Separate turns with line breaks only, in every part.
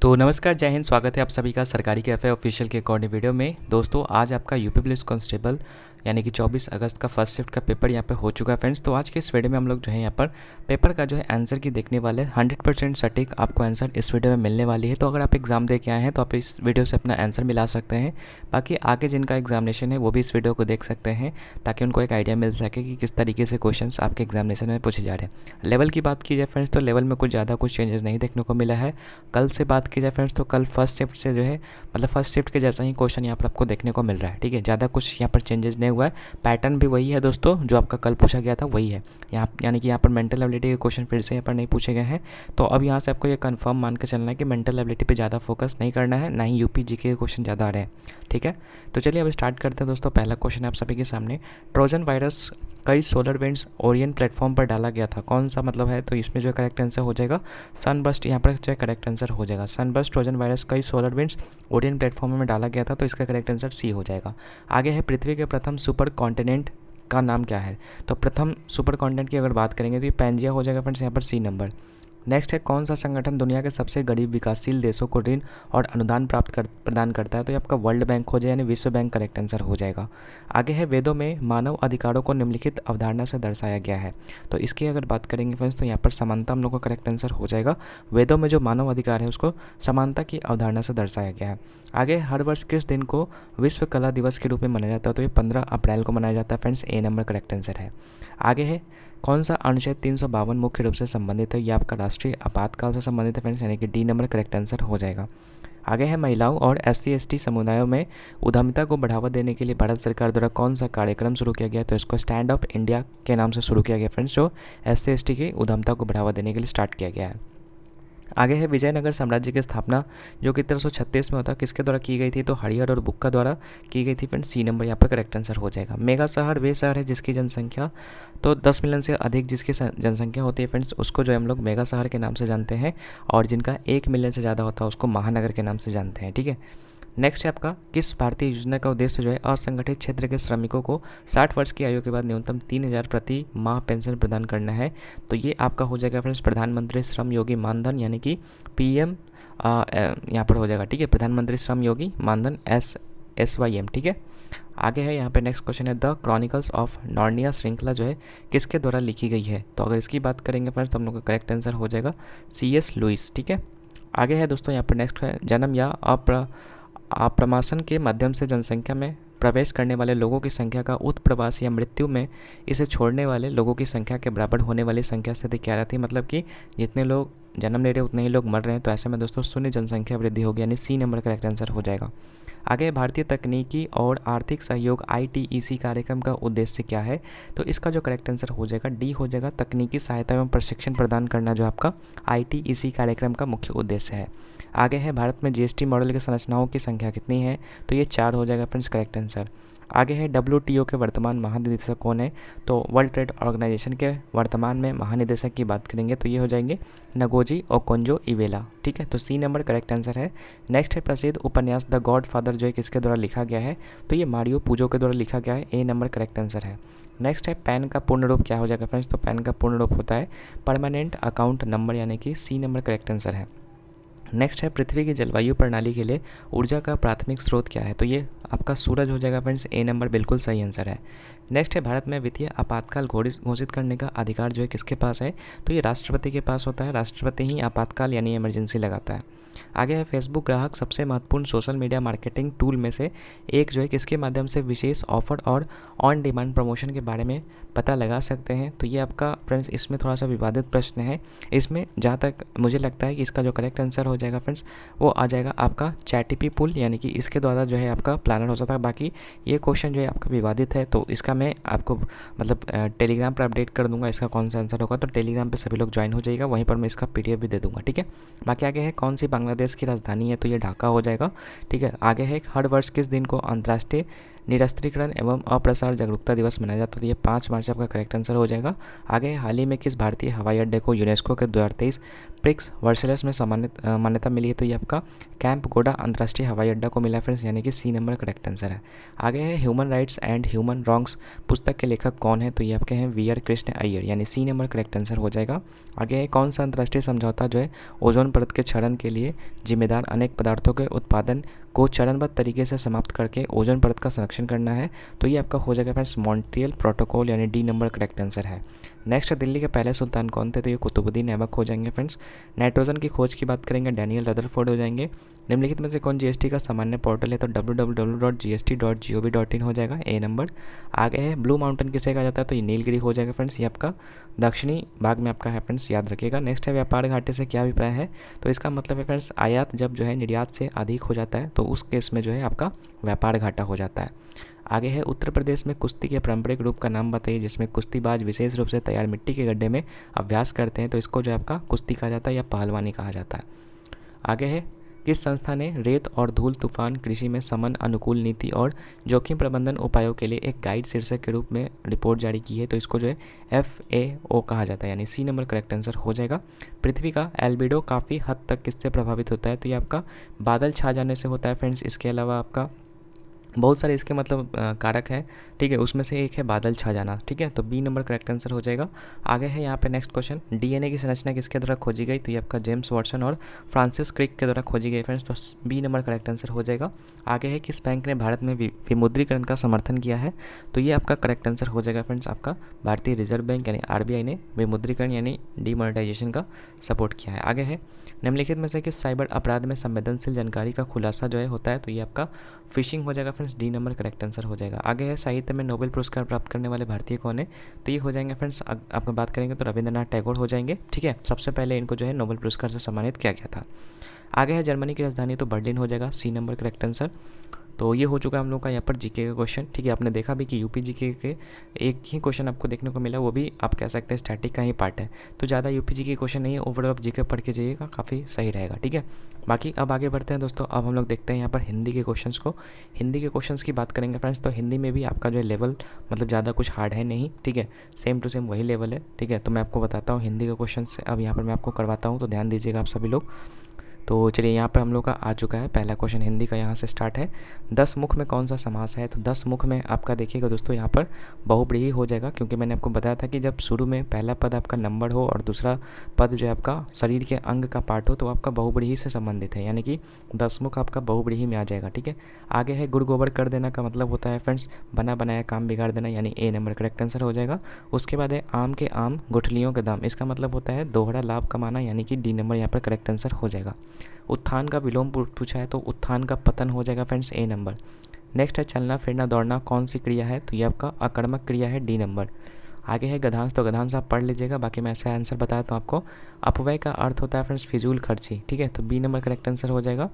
तो नमस्कार, जय हिंद। स्वागत है आप सभी का सरकारी कैफ़े ऑफिशियल के एक और नई वीडियो में। दोस्तों, आज आपका यूपी पुलिस कांस्टेबल यानी कि 24 अगस्त का फर्स्ट शिफ्ट का पेपर यहाँ पे हो चुका है फ्रेंड्स। तो आज के इस वीडियो में हम लोग जो है यहाँ पर पेपर का जो है आंसर की देखने वाले 100% सटीक आपको आंसर इस वीडियो में मिलने वाली है। तो अगर आप एग्ज़ाम दे के आए हैं तो आप इस वीडियो से अपना आंसर मिला सकते हैं। बाकी आगे जिनका एग्जामिनेशन है वो भी इस वीडियो को देख सकते हैं ताकि उनको एक आइडिया मिल सके कि किस तरीके से क्वेश्चन आपके एग्जामिनेशन में पूछे जा रहे हैं। लेवल की बात की जाए फ्रेंड्स तो लेवल में कुछ ज़्यादा कुछ चेंजेस नहीं देखने को मिला है। कल से बात की जाए फ्रेंड्स तो कल फर्स्ट शिफ्ट से जो है मतलब फर्स्ट शिफ्ट के जैसा ही क्वेश्चन यहाँ पर आपको देखने को मिल रहा है। ठीक है, ज़्यादा कुछ यहाँ पर चेंजेस नहीं हुआ है। पैटर्न भी वही है दोस्तों, जो आपका कल पूछा गया था वही है। यहाँ यानी कि यहाँ पर मेंटल एबिलिटी के क्वेश्चन फिर से यहाँ पर नहीं पूछे गए हैं। तो अब यहाँ से आपको ये कंफर्म मान के चलना है कि मेंटल एबिलिटी पे ज़्यादा फोकस नहीं करना है, ना ही यूपी जीके के क्वेश्चन ज़्यादा आ रहे हैं। ठीक है, तो चलिए अब स्टार्ट करते हैं दोस्तों। पहला क्वेश्चन आप सभी के सामने, ट्रोजन वायरस कई सोलर विंड्स ओरियन प्लेटफॉर्म पर डाला गया था, कौन सा मतलब है? तो इसमें जो करेक्ट आंसर हो जाएगा सनबर्स्ट। यहाँ पर जो करेक्ट आंसर हो जाएगा सनबर्स्ट। ट्रोजन वायरस कई सोलर विंड्स ओरियन प्लेटफॉर्म में डाला गया था, तो इसका करेक्ट आंसर सी हो जाएगा। आगे है, पृथ्वी के प्रथम सुपर कॉन्टिनेंट का नाम क्या है? तो प्रथम सुपर कॉन्टिनेंट की अगर बात करेंगे तो ये पैंजिया हो जाएगा फ्रेंड्स, यहाँ पर सी नंबर। नेक्स्ट है, कौन सा संगठन दुनिया के सबसे गरीब विकासशील देशों को ऋण और अनुदान प्रदान करता है? तो ये आपका वर्ल्ड बैंक हो जाए यानी विश्व बैंक करेक्ट आंसर हो जाएगा। आगे है, वेदों में मानव अधिकारों को निम्नलिखित अवधारणा से दर्शाया गया है। तो इसकी अगर बात करेंगे फ्रेंड्स तो यहाँ पर समानता हम लोग का करेक्ट आंसर हो जाएगा। वेदों में जो मानव अधिकार है उसको समानता की अवधारणा से दर्शाया गया है। आगे, हर वर्ष किस दिन को विश्व कला दिवस के रूप में मनाया जाता है? तो ये 15 अप्रैल को मनाया जाता है फ्रेंड्स, ए नंबर करेक्ट आंसर है। आगे है, कौन सा अनुच्छेद 352 मुख्य रूप से संबंधित है? ये आपका राष्ट्रीय आपातकाल से संबंधित है फ्रेंड्स, यानी कि डी नंबर करेक्ट आंसर हो जाएगा। आगे है, महिलाओं और SC/ST समुदायों में उद्यमिता को बढ़ावा देने के लिए भारत सरकार द्वारा कौन सा कार्यक्रम शुरू किया गया? तो इसको स्टैंड अप इंडिया के नाम से शुरू किया गया फ्रेंड्स, जो SC/ST की उद्यमिता को बढ़ावा देने के लिए स्टार्ट किया गया है। आगे है, विजयनगर साम्राज्य की स्थापना जो कि 1336 में होता किसके द्वारा की गई थी? तो हरिहर और बुक्का द्वारा की गई थी फ्रेंड्स, सी नंबर यहाँ पर करेक्ट आंसर हो जाएगा। मेगा शहर वे शहर है जिसकी जनसंख्या तो 10 मिलियन से अधिक जिसकी जनसंख्या होती है फ्रेंड्स, उसको जो हम लोग मेगा शहर के नाम से जानते हैं, और जिनका 1 मिलियन से ज़्यादा होता है उसको महानगर के नाम से जानते हैं। ठीक है, नेक्स्ट है आपका, किस भारतीय योजना का उद्देश्य जो है असंगठित क्षेत्र के श्रमिकों को 60 वर्ष की आयु के बाद न्यूनतम 3000 प्रति माह पेंशन प्रदान करना है? तो ये आपका हो जाएगा फ्रेंड्स प्रधानमंत्री श्रम योगी मानधन यानी कि PM यहाँ पर हो जाएगा। ठीक है, प्रधानमंत्री श्रम योगी मानधन SYM। ठीक है, आगे है यहाँ पे नेक्स्ट क्वेश्चन है, द क्रॉनिकल्स ऑफ नार्निया श्रृंखला जो है किसके द्वारा लिखी गई है? तो अगर इसकी बात करेंगे फ्रेंड्स तो हम लोग का करेक्ट आंसर हो जाएगा CS लुइस। ठीक है, आगे है दोस्तों यहाँ पर नेक्स्ट है, जन्म या आप्रमासन के माध्यम से जनसंख्या में प्रवेश करने वाले लोगों की संख्या का उत्प्रवास या मृत्यु में इसे छोड़ने वाले लोगों की संख्या के बराबर होने वाली संख्या स्थिति क्या रहती है? मतलब कि जितने लोग जन्म ले रहे हैं उतने ही लोग मर रहे हैं, तो ऐसे में दोस्तों शून्य जनसंख्या वृद्धि होगी, यानी सी नंबर करेक्ट आंसर हो जाएगा। आगे, भारतीय तकनीकी और आर्थिक सहयोग ITEC कार्यक्रम का उद्देश्य क्या है? तो इसका जो करेक्ट आंसर हो जाएगा डी हो जाएगा, तकनीकी सहायता एवं प्रशिक्षण प्रदान करना जो आपका ITEC कार्यक्रम का मुख्य उद्देश्य है। आगे है, भारत में GST मॉडल की संरचनाओं की संख्या कितनी है? तो ये 4 हो जाएगा फ्रेंड्स करेक्ट आंसर। आगे है, WTO के वर्तमान महानिदेशक कौन है? तो वर्ल्ड ट्रेड ऑर्गेनाइजेशन के वर्तमान में महानिदेशक की बात करेंगे तो ये हो जाएंगे नगोजी ओकोंजो-इवेला। ठीक है, तो सी नंबर करेक्ट आंसर है। नेक्स्ट है, प्रसिद्ध उपन्यास द गॉड फादर जो है किसके द्वारा लिखा गया है? तो ये मारियो पूजो के द्वारा लिखा गया है, ए नंबर करेक्ट आंसर है। नेक्स्ट है, पैन का पूर्ण रूप क्या हो जाएगा फ्रेंड्स? तो पैन का पूर्ण रूप होता है परमानेंट अकाउंट नंबर, यानी कि सी नंबर करेक्ट आंसर है। नेक्स्ट है, पृथ्वी की जलवायु प्रणाली के लिए ऊर्जा का प्राथमिक स्रोत क्या है? तो ये आपका सूरज हो जाएगा फ्रेंड्स, ए नंबर बिल्कुल सही आंसर है। नेक्स्ट है, भारत में वित्तीय आपातकाल घोषित करने का अधिकार जो है किसके पास है? तो ये राष्ट्रपति के पास होता है, राष्ट्रपति ही आपातकाल यानी इमरजेंसी लगाता है। आगे है, फेसबुक ग्राहक सबसे महत्वपूर्ण सोशल मीडिया मार्केटिंग टूल में से एक जो है किसके माध्यम से विशेष ऑफर और ऑन डिमांड प्रमोशन के बारे में पता लगा सकते हैं? तो ये आपका फ्रेंड्स इसमें थोड़ा सा विवादित प्रश्न है। इसमें जहाँ तक मुझे लगता है कि इसका जो करेक्ट आंसर हो जाएगा फ्रेंड्स वो आ जाएगा आपका चैटिपी पुल, यानी कि इसके द्वारा जो है आपका प्लानर हो सकता है। बाकी ये क्वेश्चन जो है आपका विवादित है, तो इसका मैं आपको मतलब टेलीग्राम पर अपडेट कर दूंगा इसका कौन सा आंसर होगा। तो टेलीग्राम पर सभी लोग ज्वाइन हो जाइएगा, वहीं पर मैं इसका PDF भी दे दूँगा। ठीक है, बाकी आगे है, कौन सी बांग्लादेश की राजधानी है? तो ये ढाका हो जाएगा। ठीक है, आगे है, हर वर्ष किस दिन को अंतर्राष्ट्रीय निरस्त्रीकरण एवं अप्रसार जागरूकता दिवस मनाया जाता है, तो ये 5 मार्च आपका करेक्ट आंसर हो जाएगा। आगे हाल ही में किस भारतीय हवाई अड्डे को यूनेस्को के 2023 प्रिक्स वर्सेलस में मान्यता मिली है, तो ये आपका कैंप गोडा अंतर्राष्ट्रीय हवाई अड्डा को मिला फ्रेंड्स, यानी कि सी नंबर करेक्ट आंसर है। आगे है human rights and human wrongs पुस्तक के लेखक कौन है, तो ये आपके हैं वी.आर. कृष्ण अय्यर, यानी सी नंबर करेक्ट आंसर हो जाएगा। आगे है कौन सा अंतर्राष्ट्रीय समझौता जो है ओजोन परत के क्षरण के लिए जिम्मेदार अनेक पदार्थों के उत्पादन को चरणबद्ध तरीके से समाप्त करके ओजोन परत का संरक्षण करना है, तो ये आपका हो जाएगा फ्रेंड्स मॉन्ट्रियल प्रोटोकॉल, यानी डी नंबर करेक्ट आंसर है। नेक्स्ट दिल्ली के पहले सुल्तान कौन थे, तो ये कुतुबुद्दीन ऐबक हो जाएंगे फ्रेंड्स। नाइट्रोजन की खोज की बात करेंगे, डैनियल रदरफोर्ड हो जाएंगे। निम्नलिखित में से कौन जीएसटी का सामान्य पोर्टल है, तो www.gst.gov.in हो जाएगा, ए नंबर। आगे है ब्लू माउंटेन किसे कहा जाता है, तो ये नीलगिरी हो जाएगा फ्रेंड्स, ये आपका दक्षिणी भाग में आपका है फ्रेंड्स, याद रखिएगा। नेक्स्ट है व्यापार घाटे से क्या अभिप्राय है, तो इसका मतलब है फ्रेंड्स आयात जब जो है निर्यात से अधिक हो जाता है तो उस केस में जो है आपका व्यापार घाटा हो जाता है। आगे है उत्तर प्रदेश में कुश्ती के पारंपरिक रूप का नाम बताइए जिसमें कुश्तीबाज विशेष रूप से तैयार मिट्टी के गड्ढे में अभ्यास करते हैं, तो इसको जो है आपका कुश्ती कहा जाता है या पहलवानी कहा जाता है। आगे है किस संस्था ने रेत और धूल तूफान कृषि में समन अनुकूल नीति और जोखिम प्रबंधन उपायों के लिए एक गाइड शीर्षक के रूप में रिपोर्ट जारी की है, तो इसको जो है FAO कहा जाता है, यानी सी नंबर करेक्ट आंसर हो जाएगा। पृथ्वी का एल्बिडो काफ़ी हद तक किससे प्रभावित होता है, तो ये आपका बादल छा जाने से होता है फ्रेंड्स। इसके अलावा आपका बहुत सारे इसके मतलब कारक है, ठीक है, उसमें से एक है बादल छा जाना, ठीक है, तो बी नंबर करेक्ट आंसर हो जाएगा। आगे है यहाँ पे नेक्स्ट क्वेश्चन, डीएनए की संरचना किसके द्वारा खोजी गई, तो ये आपका जेम्स वाटसन और फ्रांसिस क्रिक के द्वारा खोजी गई फ्रेंड्स, तो बी नंबर करेक्ट आंसर हो जाएगा। आगे है किस बैंक ने भारत में विमुद्रीकरण का समर्थन किया है, तो ये आपका करेक्ट आंसर हो जाएगा फ्रेंड्स, आपका भारतीय रिजर्व बैंक यानी RBI ने विमुद्रीकरण यानी डीमोनेटाइजेशन का सपोर्ट किया है। आगे है निम्नलिखित में से किस साइबर अपराध में संवेदनशील जानकारी का खुलासा जो है होता है, तो ये आपका फिशिंग हो जाएगा friends, D number correct answer हो जाएगा। आगे है साहित्य में नोबेल पुरस्कार प्राप्त करने वाले भारतीय कौन है, तो ये हो जाएंगे फ्रेंड्स, आपको बात करेंगे तो रविंद्रनाथ टैगोर हो जाएंगे, ठीक है, सबसे पहले इनको जो है नोबेल पुरस्कार से सम्मानित किया गया था। आगे है जर्मनी की राजधानी, तो बर्लिन हो जाएगा, सी नंबर करेक्ट आंसर। तो ये हो चुका है हम लोग का यहाँ पर जीके का क्वेश्चन, ठीक है, आपने देखा भी कि यूपी जीके के एक ही क्वेश्चन आपको देखने को मिला, वो भी आप कह सकते हैं स्टैटिक का ही पार्ट है, तो ज़्यादा यूपी जीके क्वेश्चन नहीं है, ओवरऑल जीके पढ़ के जाइएगा, काफ़ी सही रहेगा, ठीक है। बाकी अब आगे बढ़ते हैं दोस्तों, अब हम लोग देखते हैं यहाँ पर हिंदी के क्वेश्चंस को। हिंदी के क्वेश्चंस की बात करेंगे फ्रेंड्स, तो हिंदी में भी आपका जो है लेवल मतलब ज़्यादा कुछ हार्ड है नहीं, ठीक है, सेम टू सेम वही लेवल है, ठीक है। तो मैं आपको बताता हूँ हिंदी के क्वेश्चन से, अब यहाँ पर मैं आपको करवाता हूँ, तो ध्यान दीजिएगा आप सभी लोग। तो चलिए यहाँ पर हम लोग का आ चुका है पहला क्वेश्चन हिंदी का, यहाँ से स्टार्ट है। 10 मुख में कौन सा समास है, तो 10 मुख में आपका देखिएगा दोस्तों यहाँ पर बहुब्रीहि हो जाएगा, क्योंकि मैंने आपको बताया था कि जब शुरू में पहला पद आपका नंबर हो और दूसरा पद जो है आपका शरीर के अंग का पार्ट हो, तो आपका बहुब्रीहि से संबंधित है, यानी कि 10 मुख आपका बहुब्रीहि में आ जाएगा, ठीक है। आगे है गुड़ गोबर कर देना का मतलब होता है फ्रेंड्स बना बनाया काम बिगाड़ देना, यानी ए नंबर करेक्ट आंसर हो जाएगा। उसके बाद है आम के आम गुठलियों के दाम, इसका मतलब होता है दोहरा लाभ कमाना, यानी कि डी नंबर यहाँ पर करेक्ट आंसर हो जाएगा। उत्थान का विलोम पूछा है, तो उत्थान का पतन हो जाएगा फ्रेंड्स, ए नंबर। नेक्स्ट है चलना फिरना दौड़ना कौन सी क्रिया है, तो ये आपका अकर्मक क्रिया है, डी नंबर। आगे है गधांश, तो गधांश आप पढ़ लीजिएगा, बाकी मैं ऐसा आंसर बताया तो आपको। अपव्यय का अर्थ होता है फ्रेंड्स फिजूल खर्ची, ठीक है, तो बी नंबर करेक्ट आंसर हो जाएगा।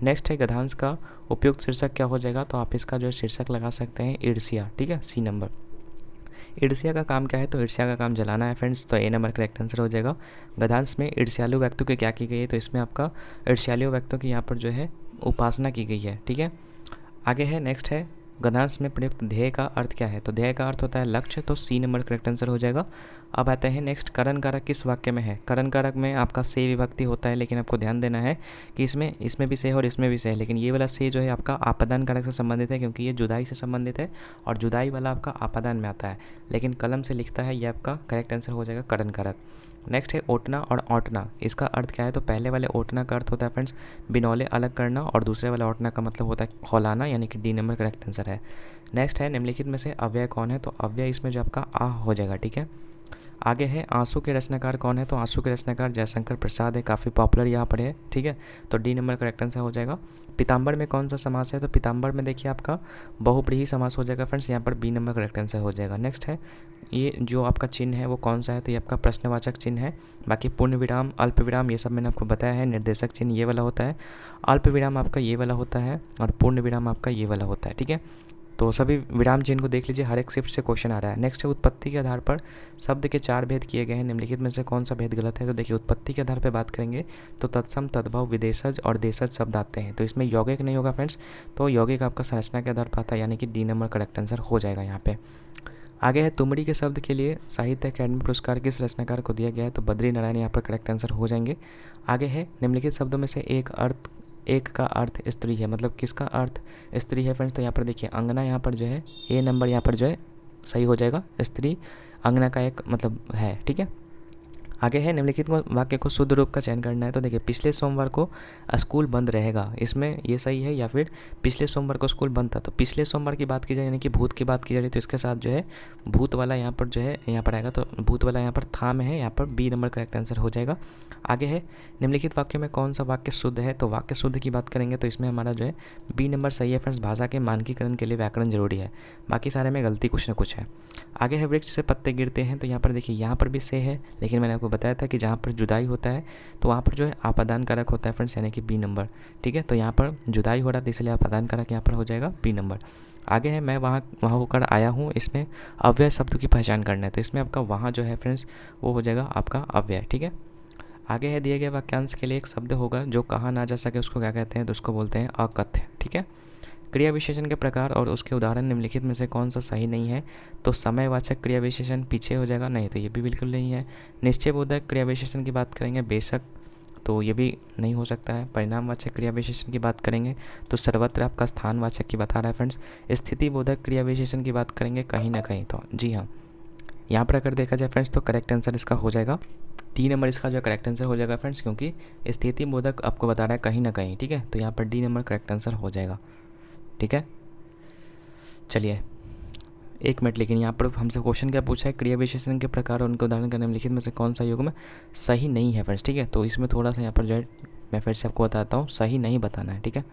नेक्स्ट है गधांश का उपयुक्त शीर्षक क्या हो जाएगा, तो आप इसका जो है शीर्षक लगा सकते हैं ईर्ष्या, ठीक है, सी नंबर। ईर्ष्या का काम क्या है, तो ईर्ष्या का काम जलाना है फ्रेंड्स, तो ए नंबर करेक्ट आंसर हो जाएगा। गधांश में ईर्ष्यालु व्यक्तियों की क्या की गई है, तो इसमें आपका ईर्ष्यालु व्यक्तियों की यहाँ पर जो है उपासना की गई है, ठीक है। आगे है नेक्स्ट है गधांश में प्रयुक्त ध्येय का अर्थ क्या है, तो ध्येय का अर्थ होता है लक्ष्य, तो सी नंबर करेक्ट आंसर हो जाएगा। अब आते हैं नेक्स्ट करण कारक किस वाक्य में है, करण कारक में आपका से विभक्ति होता है, लेकिन आपको ध्यान देना है कि इसमें भी से है और इसमें भी से है, लेकिन ये वाला से जो है आपका आपादान कारक से संबंधित है, क्योंकि ये जुदाई से संबंधित है और जुदाई वाला आपका आपादान में आता है, लेकिन कलम से लिखता है, ये आपका करेक्ट आंसर हो जाएगा करण कारक। नेक्स्ट है ओटना और औटना, इसका अर्थ क्या है, तो पहले वाले ओटना का अर्थ होता है फ्रेंड्स बिनौले अलग करना, और दूसरे वाले औटना का मतलब होता है खौलाना, यानी कि डी नंबर करेक्ट आंसर है। नेक्स्ट है निम्नलिखित में से अव्यय कौन है, तो अव्यय इसमें जो आपका आ हो जाएगा, ठीक है। आगे है आंसू के रचनाकार कौन है, तो आंसू के रचनाकार जयशंकर प्रसाद है, काफ़ी पॉपुलर यहाँ पर है, ठीक है, तो डी नंबर करेक्ट आंसर हो जाएगा। पीताम्बर में कौन सा समास है, तो पीताम्बर में देखिए आपका बहुब्रीहि समास हो जाएगा फ्रेंड्स, यहाँ पर बी नंबर करेक्ट आंसर हो जाएगा। नेक्स्ट है ये जो आपका चिन्ह है वो कौन सा है, तो ये आपका प्रश्नवाचक चिन्ह है। बाकी पूर्ण विराम अल्प विराम ये सब मैंने आपको बताया है, निर्देशक चिन्ह ये वाला होता है, अल्प विराम आपका ये वाला होता है और पूर्ण विराम आपका ये वाला होता है, ठीक है। तो सभी विराम चिन्ह को देख लीजिए, हर एक शिफ्ट से क्वेश्चन आ रहा है। नेक्स्ट है उत्पत्ति के आधार पर शब्द के 4 भेद किए गए हैं, निम्नलिखित में से कौन सा भेद गलत है। तो देखिए उत्पत्ति के आधार पर बात करेंगे तो तत्सम, तद्भव, विदेशज और देशज शब्द आते हैं। तो इसमें यौगिक नहीं होगा फ्रेंड्स, तो यौगिक आपका संरचना के आधार पर आता है, यानी कि डी नंबर करेक्ट आंसर हो जाएगा यहाँ पे। आगे है तुमड़ी के शब्द के लिए साहित्य अकादमी पुरस्कार किस रचनाकार को दिया गया है। तो बद्री नारायण यहाँ पर करेक्ट आंसर हो जाएंगे। आगे है निम्नलिखित शब्दों में से एक का अर्थ स्त्री है, मतलब किसका अर्थ स्त्री है फ्रेंड्स। तो यहाँ पर देखिए अंगना, यहाँ पर जो है ए नंबर यहाँ पर जो है सही हो जाएगा, स्त्री अंगना का एक मतलब है, ठीक है। आगे है निम्नलिखित वाक्य को शुद्ध रूप का चयन करना है। तो देखिए पिछले सोमवार को स्कूल बंद रहेगा, इसमें ये सही है, या फिर पिछले सोमवार को स्कूल बंद था। तो पिछले सोमवार की बात की जाए, यानी कि भूत की बात की जा रही है, तो इसके साथ जो है भूत वाला यहाँ पर जो है यहाँ पर आएगा, तो भूत वाला यहाँ पर था में है, यहाँ पर बी नंबर करेक्ट आंसर हो जाएगा। आगे है निम्नलिखित वाक्य में कौन सा वाक्य शुद्ध है। तो वाक्य शुद्ध की बात करेंगे तो इसमें हमारा जो है बी नंबर सही है फ्रेंड्स। भाषा के मानकीकरण के लिए व्याकरण जरूरी है, बाकी सारे में गलती कुछ न कुछ है। आगे है वृक्ष से पत्ते गिरते हैं। तो यहाँ पर देखिए यहाँ पर भी से है, लेकिन मैंने आपको बताया था कि जहाँ पर जुदाई होता है तो वहाँ पर जो है आपादान कारक होता है फ्रेंड्स, यानी कि बी नंबर, ठीक है। तो यहाँ पर जुदाई हो रहा था इसलिए आपादान कारक यहाँ पर हो जाएगा बी नंबर। आगे है मैं वहाँ होकर आया हूँ, इसमें अव्यय शब्द की पहचान करना है। तो इसमें आपका वहाँ जो है फ्रेंड्स वो हो जाएगा आपका अव्यय, ठीक है। आगे है दिए गए वाक्यांश के लिए एक शब्द होगा जो कहा ना जा सके, उसको क्या कहते हैं। तो उसको बोलते हैं अकथ्य, ठीक है। क्रिया विशेषण के प्रकार और उसके उदाहरण निम्नलिखित में से कौन सा सही नहीं है। तो समयवाचक क्रिया विशेषण पीछे हो जाएगा, नहीं तो ये भी बिल्कुल नहीं है। निश्चयबोधक क्रिया विशेषण की बात करेंगे बेशक, तो ये भी नहीं हो सकता है। परिणामवाचक क्रिया विशेषण की बात करेंगे तो सर्वत्र आपका स्थानवाचक की बता रहा है फ्रेंड्स। स्थितिबोधक क्रिया विशेषण की बात करेंगे कहीं ना कहीं, तो जी हाँ यहाँ पर अगर देखा जाए फ्रेंड्स तो करेक्ट आंसर इसका हो जाएगा 3 नंबर, इसका जो करेक्ट आंसर हो जाएगा फ्रेंड्स, क्योंकि स्थिति बोधक आपको बता रहा है कहीं ना कहीं, ठीक है। तो यहाँ पर डी नंबर करेक्ट आंसर हो जाएगा, ठीक है। चलिए 1 मिनट, लेकिन यहाँ पर हमसे क्वेश्चन क्या पूछा है, क्रिया विशेषण के प्रकार और उनके उदाहरण का निम्नलिखित में से कौन सा युग्म सही नहीं है फ्रेंड्स, ठीक है। तो इसमें थोड़ा सा यहाँ पर जो है मैं फिर से आपको बताता हूँ, सही नहीं बताना है, ठीक है।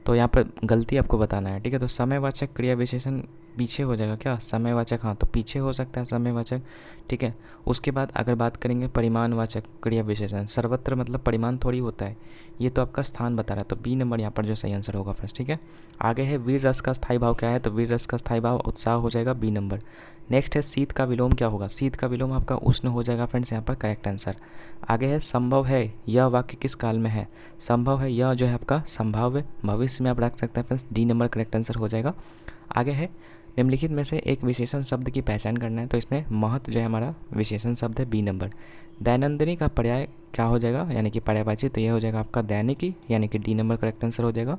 तो यहाँ पर गलती आपको बताना है, ठीक है। तो समयवाचक क्रिया विशेषण पीछे हो जाएगा क्या, समयवाचक, हाँ तो पीछे हो सकता है समयवाचक, ठीक है। उसके बाद अगर बात करेंगे परिमाणवाचक क्रिया विशेषण, सर्वत्र मतलब परिमाण थोड़ी होता है, ये तो आपका स्थान बता रहा है। तो बी नंबर यहाँ पर जो सही आंसर होगा फ्रेंड्स, ठीक है। आगे है वीर रस का स्थायी भाव क्या है। तो वीर रस का स्थायी भाव उत्साह हो जाएगा, बी नंबर। नेक्स्ट है शीत का विलोम क्या होगा। शीत का विलोम आपका उष्ण हो जाएगा फ्रेंड्स, यहाँ पर करेक्ट आंसर। आगे है संभव है यह वाक्य किस काल में है। संभव है यह जो है आपका संभाव्य भविष्य में आप रख सकते हैं friends, D number correct answer हो जाएगा। आगे है निम्नलिखित में से एक विशेषण शब्द की पहचान करना है। तो इसमें महत जो है हमारा विशेषण शब्द है, बी नंबर। दैनंदिनी का पर्याय क्या हो जाएगा, यानी कि पर्यायवाची, तो यह हो जाएगा आपका दैनिकी, यानी कि डी नंबर करेक्ट आंसर हो जाएगा।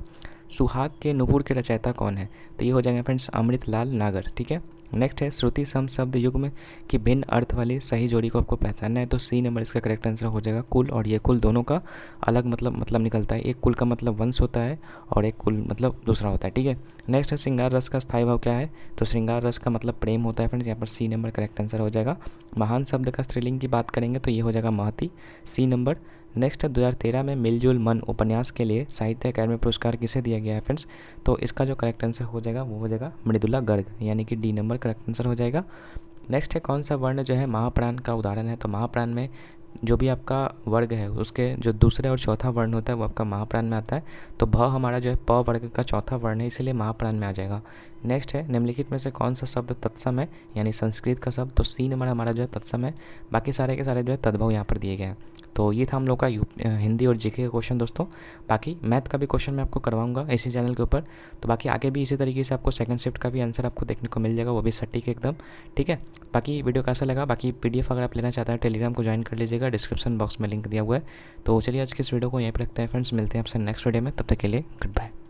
सुहाग के नुपुर के रचयिता कौन है। तो ये हो जाएगा फ्रेंड्स अमृतलाल नागर, ठीक है। नेक्स्ट है श्रुति सम शब्द युग्म की भिन्न अर्थ वाली सही जोड़ी को आपको पहचानना है। तो सी नंबर इसका करेक्ट आंसर हो जाएगा। कुल और ये कुल दोनों का अलग मतलब निकलता है, एक कुल का मतलब वंश होता है और एक कुल मतलब दूसरा होता है, ठीक है। नेक्स्ट है श्रृंगार रस का स्थायी भाव क्या है। तो श्रृंगार रस का मतलब प्रेम होता है फ्रेंड्स, यहाँ पर सी नंबर करेक्ट आंसर हो जाएगा। महान शब्द का स्त्रीलिंग की बात करेंगे तो ये हो जाएगा महती, सी नंबर। नेक्स्ट है 2013 में मिलजुल मन उपन्यास के लिए साहित्य अकादमी पुरस्कार किसे दिया गया है फ्रेंड्स। तो इसका जो करेक्ट आंसर हो जाएगा वो हो जाएगा मृदुला गर्ग, यानी कि डी नंबर करेक्ट आंसर हो जाएगा। नेक्स्ट है कौन सा वर्ण जो है महाप्राण का उदाहरण है। तो महाप्राण में जो भी आपका वर्ग है उसके जो दूसरे और चौथा वर्ण होता है वो आपका महाप्राण में आता है। तो भ हमारा जो है प वर्ग का चौथा वर्ण है, इसलिए महाप्राण में आ जाएगा। नेक्स्ट है निम्नलिखित में से कौन सा शब्द तत्सम है, यानी संस्कृत का शब्द। तो सी नंबर हमारा जो है तत्सम है, बाकी सारे के सारे जो है तद्भव यहाँ पर दिए गए हैं। तो ये था हम लोग का हिंदी और जीके का क्वेश्चन दोस्तों। बाकी मैथ का भी क्वेश्चन मैं आपको करवाऊंगा इसी चैनल के ऊपर। तो बाकी आगे भी इसी तरीके से आपको सेकंड शिफ्ट का भी आंसर आपको देखने को मिल जाएगा, वो भी सटीक एकदम, ठीक है। बाकी वीडियो कैसा लगा, बाकी PDF अगर आप लेना चाहते हैं टेलीग्राम को ज्वाइन कर लीजिएगा, डिस्क्रिप्शन बॉक्स में लिंक दिया हुआ है। तो चलिए आज की इस वीडियो को यहीं पर रखते हैं फ्रेंड्स, मिलते हैं आपसे नेक्स्ट वीडियो में, तब तक के लिए गुड बाय।